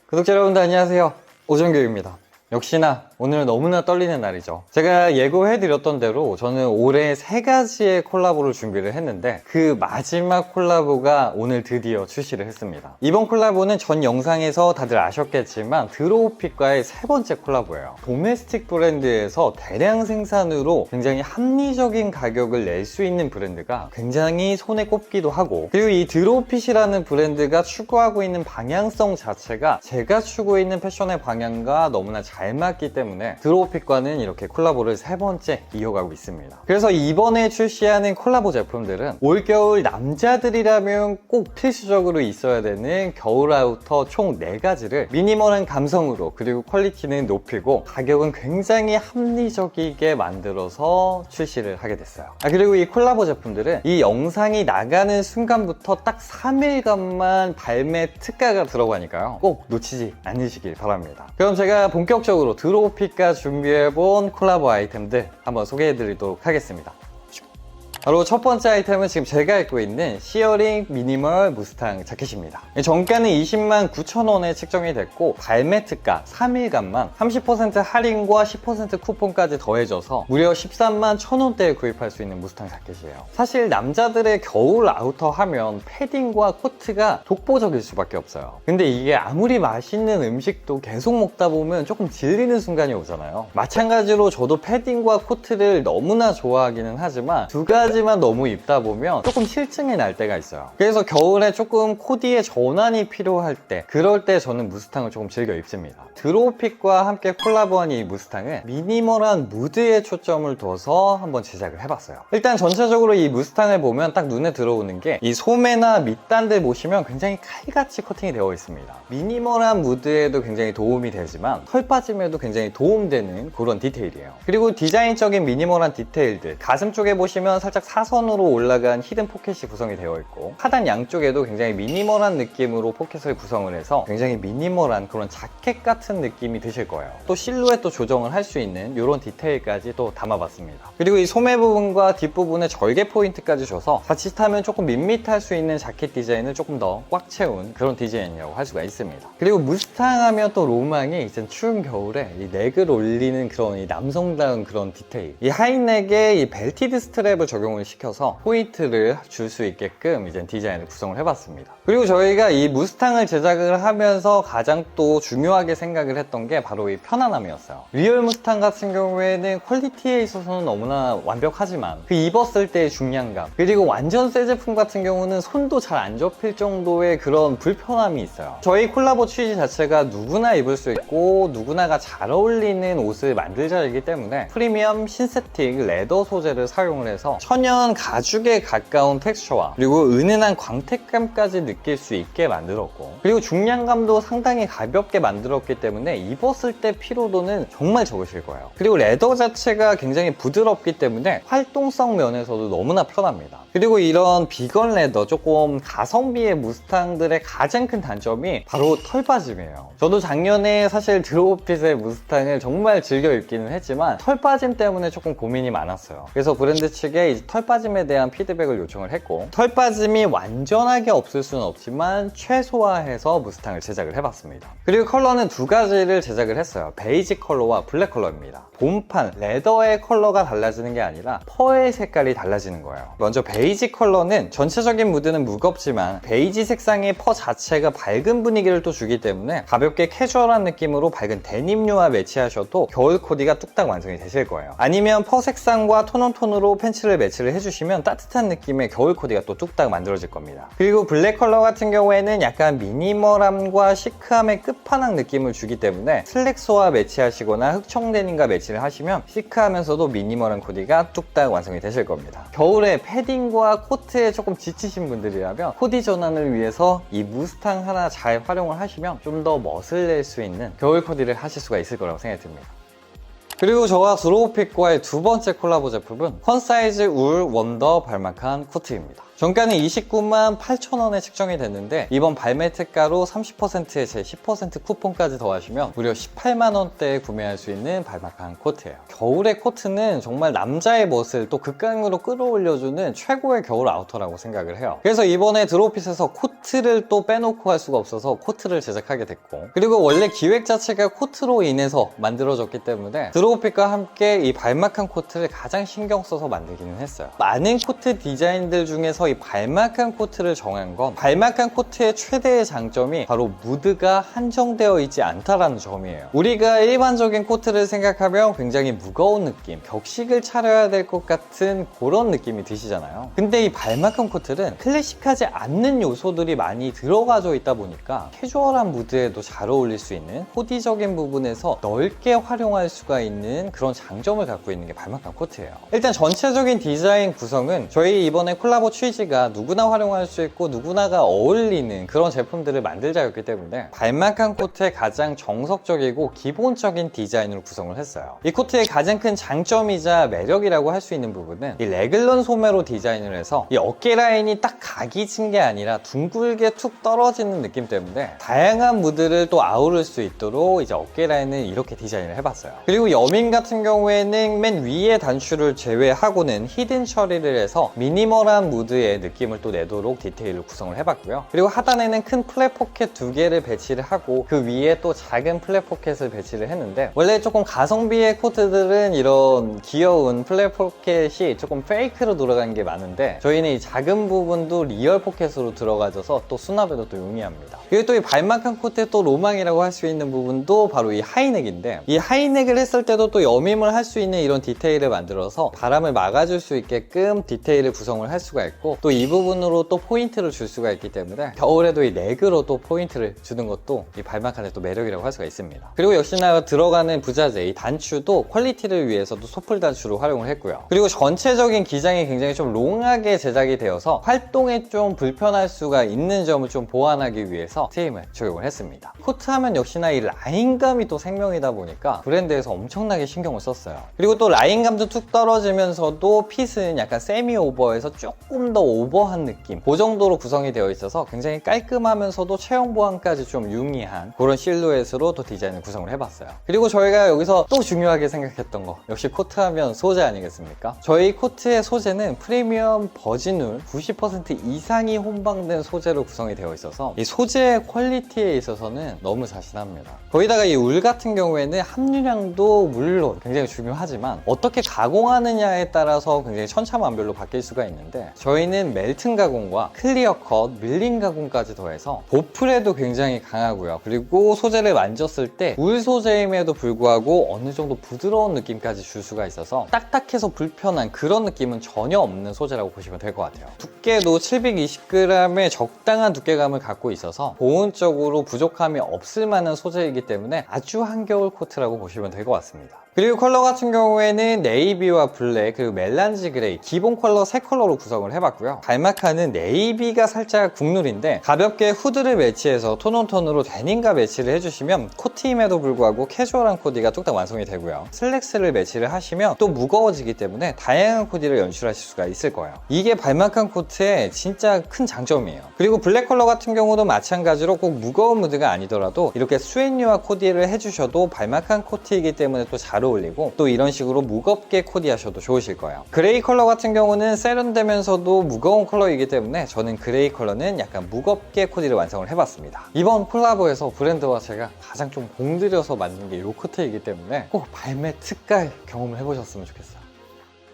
구독자 여러분들 안녕하세요. 오정규입니다. 역시나 오늘은 너무나 떨리는 날이죠. 제가 예고해드렸던 대로 저는 올해 3가지의 콜라보를 준비를 했는데 그 마지막 콜라보가 오늘 드디어 출시를 했습니다. 이번 콜라보는 전 영상에서 다들 아셨겠지만 드로우핏과의 3번째 콜라보예요. 도메스틱 브랜드에서 대량 생산으로 굉장히 합리적인 가격을 낼 수 있는 브랜드가 굉장히 손에 꼽기도 하고, 그리고 이 드로우핏이라는 브랜드가 추구하고 있는 방향성 자체가 제가 추구해 있는 패션의 방향과 너무나 잘 맞기 때문에 드로우핏과는 이렇게 콜라보를 3번째 이어가고 있습니다. 그래서 이번에 출시하는 콜라보 제품들은 올겨울 남자들이라면 꼭 필수적으로 있어야 되는 겨울 아우터 총 4가지를 미니멀한 감성으로, 그리고 퀄리티는 높이고 가격은 굉장히 합리적이게 만들어서 출시를 하게 됐어요. 그리고 이 콜라보 제품들은 이 영상이 나가는 순간부터 딱 3일간만 발매 특가가 들어가니까요, 꼭 놓치지 않으시길 바랍니다. 그럼 제가 본격적으로 드로우핏과 준비해본 콜라보 아이템들 한번 소개해드리도록 하겠습니다. 바로 첫 번째 아이템은 지금 제가 입고 있는 시어링 미니멀 무스탕 자켓입니다. 정가는 209,000원에 책정이 됐고 발매 특가 3일간만 30% 할인과 10% 쿠폰까지 더해져서 무려 131,000원대에 구입할 수 있는 무스탕 자켓이에요. 사실 남자들의 겨울 아우터 하면 패딩과 코트가 독보적일 수밖에 없어요. 근데 이게 아무리 맛있는 음식도 계속 먹다 보면 조금 질리는 순간이 오잖아요. 마찬가지로 저도 패딩과 코트를 너무나 좋아하기는 하지만 두 가지만 너무 입다 보면 조금 실증이 날 때가 있어요. 그래서 겨울에 조금 코디의 전환이 필요할 때, 그럴 때 저는 무스탕을 조금 즐겨 입습니다. 드로우핏과 함께 콜라보한 이 무스탕은 미니멀한 무드에 초점을 둬서 한번 제작을 해봤어요. 일단 전체적으로 이 무스탕을 보면 딱 눈에 들어오는 게 이 소매나 밑단들 보시면 굉장히 칼같이 커팅이 되어 있습니다. 미니멀한 무드에도 굉장히 도움이 되지만 털 빠짐에도 굉장히 도움되는 그런 디테일이에요. 그리고 디자인적인 미니멀한 디테일들, 가슴 쪽에 보시면 살짝 사선으로 올라간 히든 포켓이 구성이 되어 있고, 하단 양쪽에도 굉장히 미니멀한 느낌으로 포켓을 구성을 해서 굉장히 미니멀한 그런 자켓 같은 느낌이 드실 거예요. 또 실루엣도 조정을 할 수 있는 이런 디테일까지 또 담아봤습니다. 그리고 이 소매 부분과 뒷부분에 절개 포인트까지 줘서 자칫하면 조금 밋밋할 수 있는 자켓 디자인을 조금 더 꽉 채운 그런 디자인이라고 할 수가 있습니다. 그리고 무스탕 하면 또 로망이 이제 추운 겨울에 이 넥을 올리는 그런 이 남성다운 그런 디테일, 이 하이넥에 이 벨티드 스트랩을 적용을 시켜서 포인트를 줄 수 있게끔 이제 디자인을 구성을 해봤습니다. 그리고 저희가 이 무스탕을 제작을 하면서 가장 또 중요하게 생각을 했던 게 바로 이 편안함이었어요. 리얼 무스탕 같은 경우에는 퀄리티에 있어서는 너무나 완벽하지만 그 입었을 때의 중량감, 그리고 완전 새 제품 같은 경우는 손도 잘 안 접힐 정도의 그런 불편함이 있어요. 저희 콜라보 취지 자체가 누구나 입을 수 있고 누구나가 잘 어울리는 옷을 만들자이기 때문에 프리미엄 신세틱 레더 소재를 사용을 해서 천연 가죽에 가까운 텍스처와 그리고 은은한 광택감까지 느낄 수 있게 만들었고, 그리고 중량감도 상당히 가볍게 만들었기 때문에 입었을 때 피로도는 정말 적으실 거예요. 그리고 레더 자체가 굉장히 부드럽기 때문에 활동성 면에서도 너무나 편합니다. 그리고 이런 비건 레더, 조금 가성비의 무스탕들의 가장 큰 단점이 바로 털 빠짐이에요. 저도 작년에 사실 드로우핏의 무스탕을 정말 즐겨 입기는 했지만 털 빠짐 때문에 조금 고민이 많았어요. 그래서 브랜드 측에 이제 털 빠짐에 대한 피드백을 요청을 했고, 털 빠짐이 완전하게 없을 수는 없지만 최소화해서 무스탕을 제작을 해봤습니다. 그리고 컬러는 2가지를 제작을 했어요. 베이지 컬러와 블랙 컬러입니다. 본판 레더의 컬러가 달라지는 게 아니라 펄의 색깔이 달라지는 거예요. 먼저 베이지 컬러는 전체적인 무드는 무겁지만 베이지 색상의 펄 자체가 밝은 분위기를 또 주기 때문에 가볍게 캐주얼한 느낌으로 밝은 데님류와 매치하셔도 겨울 코디가 뚝딱 완성이 되실 거예요. 아니면 펄 색상과 톤온톤으로 팬츠를 매치를 해주시면 따뜻한 느낌의 겨울 코디가 또 뚝딱 만들어질 겁니다. 그리고 블랙 컬러 같은 경우에는 약간 미니멀함과 시크함의 끝판왕 느낌을 주기 때문에 슬랙스와 매치하시거나 흑청 데님과 매치를 하시면 시크하면서도 미니멀한 코디가 뚝딱 완성이 되실 겁니다. 겨울에 패딩과 코트에 조금 지치신 분들이라면 코디 전환을 위해서 이 무스탕 하나 잘 활용을 하시면 좀 더 멋을 낼 수 있는 겨울 코디를 하실 수가 있을 거라고 생각이 듭니다. 그리고 저와 드로우핏과의 2번째 콜라보 제품은 컨사이즈 울 원더 발막한 코트입니다. 정가는 29만 8천원에 책정이 됐는데 이번 발매 특가로 30%의 제 10% 쿠폰까지 더하시면 무려 18만원대에 구매할 수 있는 발막한 코트예요. 겨울의 코트는 정말 남자의 멋을 또 극강으로 끌어올려주는 최고의 겨울 아우터라고 생각을 해요. 그래서 이번에 드롭핏에서 코트를 또 빼놓고 할 수가 없어서 코트를 제작하게 됐고, 그리고 원래 기획 자체가 코트로 인해서 만들어졌기 때문에 드롭핏과 함께 이 발막한 코트를 가장 신경 써서 만들기는 했어요. 많은 코트 디자인들 중에서 이 발막한 코트를 정한 건 발막한 코트의 최대의 장점이 바로 무드가 한정되어 있지 않다라는 점이에요. 우리가 일반적인 코트를 생각하면 굉장히 무거운 느낌, 격식을 차려야 될 것 같은 그런 느낌이 드시잖아요. 근데 이 발막한 코트는 클래식하지 않는 요소들이 많이 들어가져 있다 보니까 캐주얼한 무드에도 잘 어울릴 수 있는 코디적인 부분에서 넓게 활용할 수가 있는 그런 장점을 갖고 있는 게 발막한 코트예요. 일단 전체적인 디자인 구성은 저희 이번에 콜라보 취지가 누구나 활용할 수 있고 누구나가 어울리는 그런 제품들을 만들자였기 때문에 발막한 코트의 가장 정석적이고 기본적인 디자인으로 구성을 했어요. 이 코트의 가장 큰 장점이자 매력이라고 할 수 있는 부분은 이 레글런 소매로 디자인을 해서 이 어깨 라인이 딱 각이 친 게 아니라 둥글게 툭 떨어지는 느낌 때문에 다양한 무드를 또 아우를 수 있도록 이제 어깨 라인을 이렇게 디자인을 해봤어요. 그리고 여민 같은 경우에는 맨 위에 단추를 제외하고는 히든 처리를 해서 미니멀한 무드의 느낌을 또 내도록 디테일을 구성을 해봤고요. 그리고 하단에는 큰 플랫 포켓 2개를 배치를 하고 그 위에 또 작은 플랫 포켓을 배치를 했는데, 원래 조금 가성비의 코트들은 이런 귀여운 플랫 포켓이 조금 페이크로 돌아가는 게 많은데 저희는 이 작은 부분도 리얼 포켓으로 들어가져서 또 수납에도 또 용이합니다. 그리고 또 이 발막한 코트의 또 로망이라고 할 수 있는 부분도 바로 이 하이넥인데, 이 하이넥을 했을 때도 또 여밈을 할 수 있는 이런 디테일을 만들어서 바람을 막아줄 수 있게끔 디테일을 구성을 할 수가 있고, 또 이 부분으로 또 포인트를 줄 수가 있기 때문에 겨울에도 이 넥으로 또 포인트를 주는 것도 이 발막한의 또 매력이라고 할 수가 있습니다. 그리고 역시나 들어가는 부자재 이 단추도 퀄리티를 위해서도 소풀 단추로 활용을 했고요. 그리고 전체적인 기장이 굉장히 좀 롱하게 제작이 되어서 활동에 좀 불편할 수가 있는 점을 좀 보완하기 위해서 트임을 적용을 했습니다. 코트 하면 역시나 이 라인감이 또 생명이다 보니까 브랜드에서 엄청나게 신경을 썼어요. 그리고 또 라인감도 툭 떨어지면서도 핏은 약간 세미 오버해서 조금 더 오버한 느낌, 그 정도로 구성이 되어 있어서 굉장히 깔끔하면서도 체형 보완까지 좀 융이한 그런 실루엣으로 또 디자인을 구성을 해봤어요. 그리고 저희가 여기서 또 중요하게 생각했던 거, 역시 코트 하면 소재 아니겠습니까? 저희 코트의 소재는 프리미엄 버진울 90% 이상이 혼방된 소재로 구성이 되어 있어서 이 소재의 퀄리티에 있어서는 너무 자신합니다. 거기다가 이 울 같은 경우에는 함유량도 물론 굉장히 중요하지만 어떻게 가공하느냐에 따라서 굉장히 천차만별로 바뀔 수가 있는데, 저희는 멜튼 가공과 클리어 컷, 밀링 가공까지 더해서 보풀에도 굉장히 강하고요. 그리고 소재를 만졌을 때 울 소재임에도 불구하고 어느 정도 부드러운 느낌까지 줄 수가 있어서 딱딱해서 불편한 그런 느낌은 전혀 없는 소재라고 보시면 될 것 같아요. 두께도 720g의 적당한 두께감을 갖고 있어서 보온적으로 부족함이 없을 만한 소재이기 때문에 아주 한겨울 코트라고 보시면 될 것 같습니다. 그리고 컬러 같은 경우에는 네이비와 블랙, 그리고 멜란지 그레이, 기본 컬러 3컬러로 구성을 해봤고요. 발막한은 네이비가 살짝 국룰인데 가볍게 후드를 매치해서 톤온톤으로 데님과 매치를 해주시면 코트임에도 불구하고 캐주얼한 코디가 뚝딱 완성이 되고요. 슬랙스를 매치를 하시면 또 무거워지기 때문에 다양한 코디를 연출하실 수가 있을 거예요. 이게 발막한 코트의 진짜 큰 장점이에요. 그리고 블랙 컬러 같은 경우도 마찬가지로 꼭 무거운 무드가 아니더라도 이렇게 스웨니와 코디를 해주셔도 발막한 코트이기 때문에 또 잘 어울리고, 또 이런 식으로 무겁게 코디하셔도 좋으실 거예요. 그레이 컬러 같은 경우는 세련되면서도 무거운 컬러이기 때문에 저는 그레이 컬러는 약간 무겁게 코디를 완성을 해봤습니다. 이번 콜라보에서 브랜드와 제가 가장 좀 공들여서 만든 게 이 코트이기 때문에 꼭 발매 특가에 경험을 해보셨으면 좋겠어요.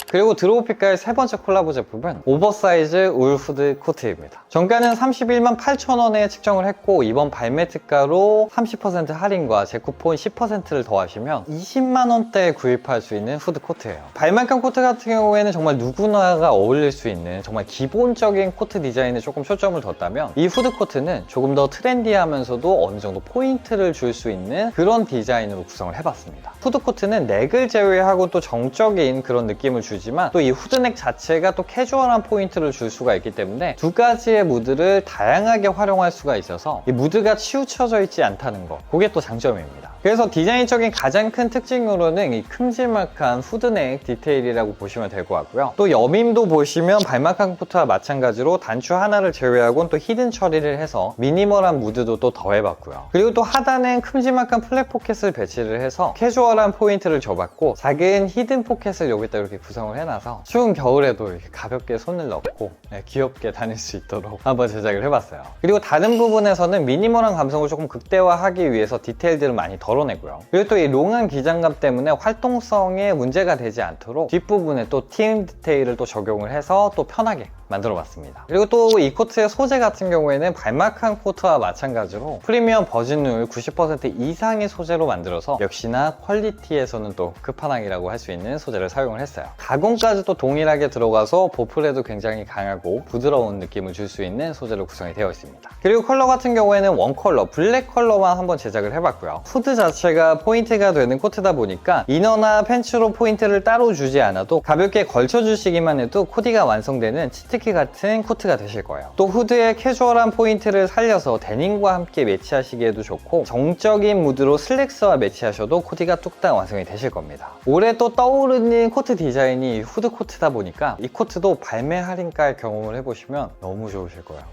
그리고 드롭핏과의 세 번째 콜라보 제품은 오버사이즈 울 후드 코트입니다. 정가는 31만 8천원에 책정을 했고 이번 발매 특가로 30% 할인과 제 쿠폰 10%를 더하시면 20만원대에 구입할 수 있는 후드 코트예요. 발막한 코트 같은 경우에는 정말 누구나가 어울릴 수 있는 정말 기본적인 코트 디자인에 조금 초점을 뒀다면, 이 후드 코트는 조금 더 트렌디하면서도 어느 정도 포인트를 줄 수 있는 그런 디자인으로 구성을 해봤습니다. 후드 코트는 넥을 제외하고 또 정적인 그런 느낌을 주지만 또 이 후드넥 자체가 또 캐주얼한 포인트를 줄 수가 있기 때문에 두 가지의 무드를 다양하게 활용할 수가 있어서 이 무드가 치우쳐져 있지 않다는 거, 그게 또 장점입니다. 그래서 디자인적인 가장 큰 특징으로는 이 큼지막한 후드넥 디테일이라고 보시면 될 것 같고요. 또 여밈도 보시면 발막한 코트와 마찬가지로 단추 하나를 제외하고는 또 히든 처리를 해서 미니멀한 무드도 또 더해봤고요. 그리고 또 하단엔 큼지막한 플랫 포켓을 배치를 해서 캐주얼한 포인트를 줘봤고, 작은 히든 포켓을 여기다 이렇게 구성을 해놔서 추운 겨울에도 이렇게 가볍게 손을 넣고 귀엽게 다닐 수 있도록 한번 제작을 해봤어요. 그리고 다른 부분에서는 미니멀한 감성을 조금 극대화하기 위해서 디테일들을 많이 덜어내고요. 그리고 또 이 롱한 기장감 때문에 활동성에 문제가 되지 않도록 뒷부분에 또 TM 디테일을 또 적용을 해서 또 편하게 만들어 봤습니다. 그리고 또 이 코트의 소재 같은 경우에는 발막한 코트와 마찬가지로 프리미엄 버진룰 90% 이상의 소재로 만들어서 역시나 퀄리티에서는 또 끝판왕이라고 할 수 있는 소재를 사용을 했어요. 가공까지 또 동일하게 들어가서 보풀에도 굉장히 강하고 부드러운 느낌을 줄 수 있는 소재로 구성이 되어 있습니다. 그리고 컬러 같은 경우에는 원 컬러, 블랙 컬러만 한번 제작을 해봤고요. 후드 자체가 포인트가 되는 코트다 보니까 이너나 팬츠로 포인트를 따로 주지 않아도 가볍게 걸쳐주시기만 해도 코디가 완성되는 치트키 같은 코트가 되실 거예요. 또 후드에 캐주얼한 포인트를 살려서 데님과 함께 매치하시기에도 좋고, 정적인 무드로 슬랙스와 매치하셔도 코디가 뚝딱 완성이 되실 겁니다. 올해 또 떠오르는 코트 디자인이 후드 코트다 보니까 이 코트도 발매 할인가에 경험을 해보시면 너무 좋으실 거예요.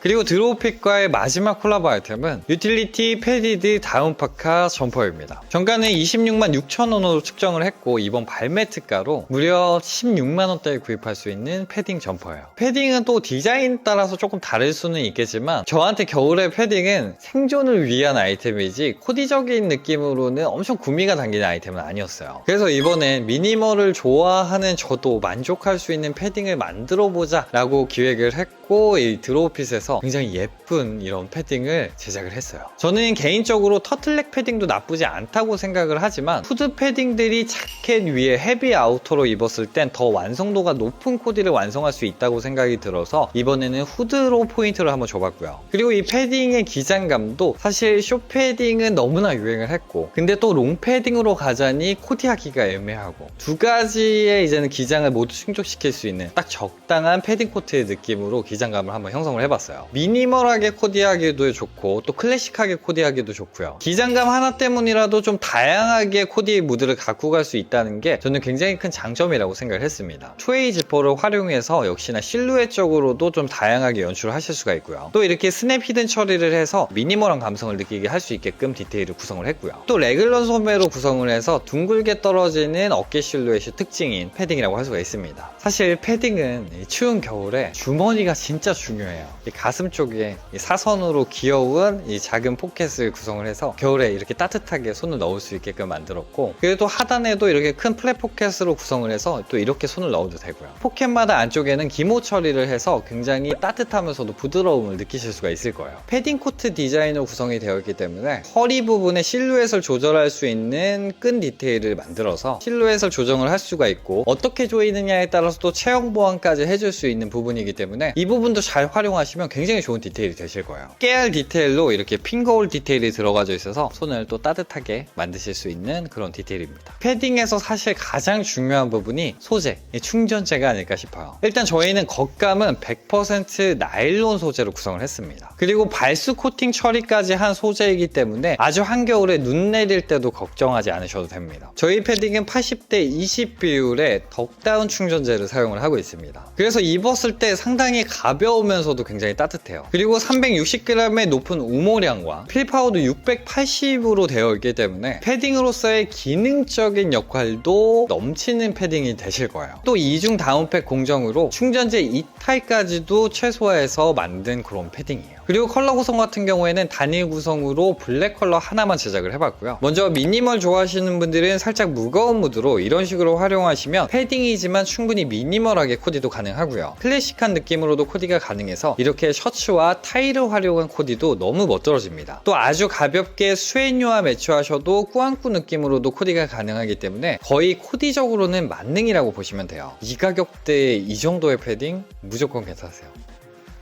그리고 드로우핏과의 마지막 콜라보 아이템은 유틸리티 패디드 다운 파카 점퍼입니다. 정가는 26만 6천 원으로 측정을 했고, 이번 발매 특가로 무려 16만 원대에 구입할 수 있는 패딩 점퍼예요. 패딩은 또 디자인 따라서 조금 다를 수는 있겠지만 저한테 겨울의 패딩은 생존을 위한 아이템이지 코디적인 느낌으로는 엄청 구미가 당기는 아이템은 아니었어요. 그래서 이번엔 미니멀을 좋아하는 저도 만족할 수 있는 패딩을 만들어보자 라고 기획을 했고, 이 드로우핏에서 굉장히 예쁜 이런 패딩을 제작을 했어요. 저는 개인적으로 터틀넥 패딩도 나쁘지 않다고 생각을 하지만 후드 패딩들이 자켓 위에 헤비 아우터로 입었을 땐 더 완성도가 높은 코디를 완성할 수 있다고 생각이 들어서 이번에는 후드로 포인트를 한번 줘봤고요. 그리고 이 패딩의 기장감도 사실 숏 패딩은 너무나 유행을 했고, 근데 또 롱 패딩으로 가자니 코디하기가 애매하고, 두 가지의 이제는 기장을 모두 충족시킬 수 있는 딱 적당한 패딩 코트의 느낌으로 기장감을 한번 형성을 해봤어요. 미니멀하게 코디하기도 좋고 또 클래식하게 코디하기도 좋고요. 기장감 하나 때문이라도 좀 다양하게 코디 무드를 갖고 갈 수 있다는 게 저는 굉장히 큰 장점이라고 생각을 했습니다. 투웨이 지퍼를 활용해서 역시나 실루엣적으로도 좀 다양하게 연출을 하실 수가 있고요. 또 이렇게 스냅 히든 처리를 해서 미니멀한 감성을 느끼게 할 수 있게끔 디테일을 구성을 했고요. 또 레귤런 소매로 구성을 해서 둥글게 떨어지는 어깨 실루엣이 특징인 패딩이라고 할 수가 있습니다. 사실 패딩은 추운 겨울에 주머니가 진짜 중요해요. 가슴 쪽에 사선으로 귀여운 이 작은 포켓을 구성을 해서 겨울에 이렇게 따뜻하게 손을 넣을 수 있게끔 만들었고, 그리고 또 하단에도 이렇게 큰 플랫 포켓으로 구성을 해서 또 이렇게 손을 넣어도 되고요. 포켓마다 안쪽에는 기모 처리를 해서 굉장히 따뜻하면서도 부드러움을 느끼실 수가 있을 거예요. 패딩 코트 디자인으로 구성이 되어 있기 때문에 허리 부분에 실루엣을 조절할 수 있는 끈 디테일을 만들어서 실루엣을 조정을 할 수가 있고, 어떻게 조이느냐에 따라서 또 체형 보완까지 해줄 수 있는 부분이기 때문에 이 부분도 잘 활용하시면 굉장히 좋은 디테일이 되실 거예요. 깨알 디테일로 이렇게 핑거홀 디테일이 들어가져 있어서 손을 또 따뜻하게 만드실 수 있는 그런 디테일입니다. 패딩에서 사실 가장 중요한 부분이 소재, 충전재가 아닐까 싶어요. 일단 저희는 겉감은 100% 나일론 소재로 구성을 했습니다. 그리고 발수 코팅 처리까지 한 소재이기 때문에 아주 한겨울에 눈 내릴 때도 걱정하지 않으셔도 됩니다. 저희 패딩은 80대 20 비율의 덕다운 충전재를 사용을 하고 있습니다. 그래서 입었을 때 상당히 가벼우면서도 굉장히 따뜻해요. 그리고 360g의 높은 우모량과 필파워도 680으로 되어 있기 때문에 패딩으로서의 기능적인 역할도 넘치는 패딩이 되실 거예요. 또 이중 다운팩 공정으로 충전재 2타입까지도 최소화해서 만든 그런 패딩이에요. 그리고 컬러 구성 같은 경우에는 단일 구성으로 블랙 컬러 하나만 제작을 해봤고요. 먼저 미니멀 좋아하시는 분들은 살짝 무거운 무드로 이런 식으로 활용하시면 패딩이지만 충분히 미니멀하게 코디도 가능하고요. 클래식한 느낌으로도 코디가 가능해서 이렇게 셔츠와 타이를 활용한 코디도 너무 멋들어집니다. 또 아주 가볍게 스웨인류와 매치하셔도 꾸안꾸 느낌으로도 코디가 가능하기 때문에 거의 코디적으로는 만능이라고 보시면 돼요. 이 가격대에 이 정도의 패딩 무조건 괜찮으세요.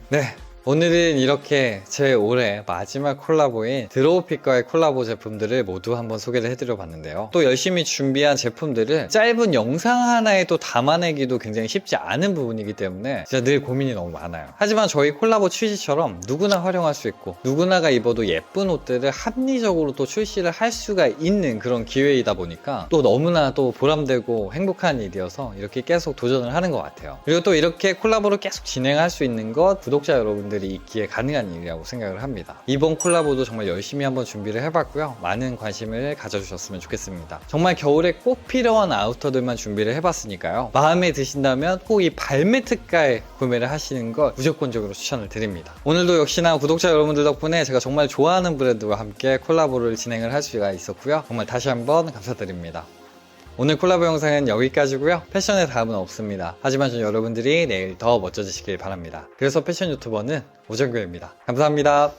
네, 오늘은 이렇게 제 올해 마지막 콜라보인 드로우핏과의 콜라보 제품들을 모두 한번 소개를 해드려 봤는데요. 또 열심히 준비한 제품들을 짧은 영상 하나에 또 담아내기도 굉장히 쉽지 않은 부분이기 때문에 진짜 늘 고민이 너무 많아요. 하지만 저희 콜라보 취지처럼 누구나 활용할 수 있고 누구나가 입어도 예쁜 옷들을 합리적으로 또 출시를 할 수가 있는 그런 기회이다 보니까 또 너무나 또 보람되고 행복한 일이어서 이렇게 계속 도전을 하는 것 같아요. 그리고 또 이렇게 콜라보를 계속 진행할 수 있는 것 구독자 여러분들이 있기에 가능한 일이라고 생각을 합니다. 이번 콜라보도 정말 열심히 한번 준비를 해봤고요. 많은 관심을 가져주셨으면 좋겠습니다. 정말 겨울에 꼭 필요한 아우터들만 준비를 해봤으니까요. 마음에 드신다면 꼭 이 발매특가에 구매를 하시는 걸 무조건적으로 추천을 드립니다. 오늘도 역시나 구독자 여러분들 덕분에 제가 정말 좋아하는 브랜드와 함께 콜라보를 진행을 할 수가 있었고요. 정말 다시 한번 감사드립니다. 오늘 콜라보 영상은 여기까지고요. 패션의 답은 없습니다. 하지만 전 여러분들이 내일 더 멋져지시길 바랍니다. 그래서 패션 유튜버는 오정규입니다. 감사합니다.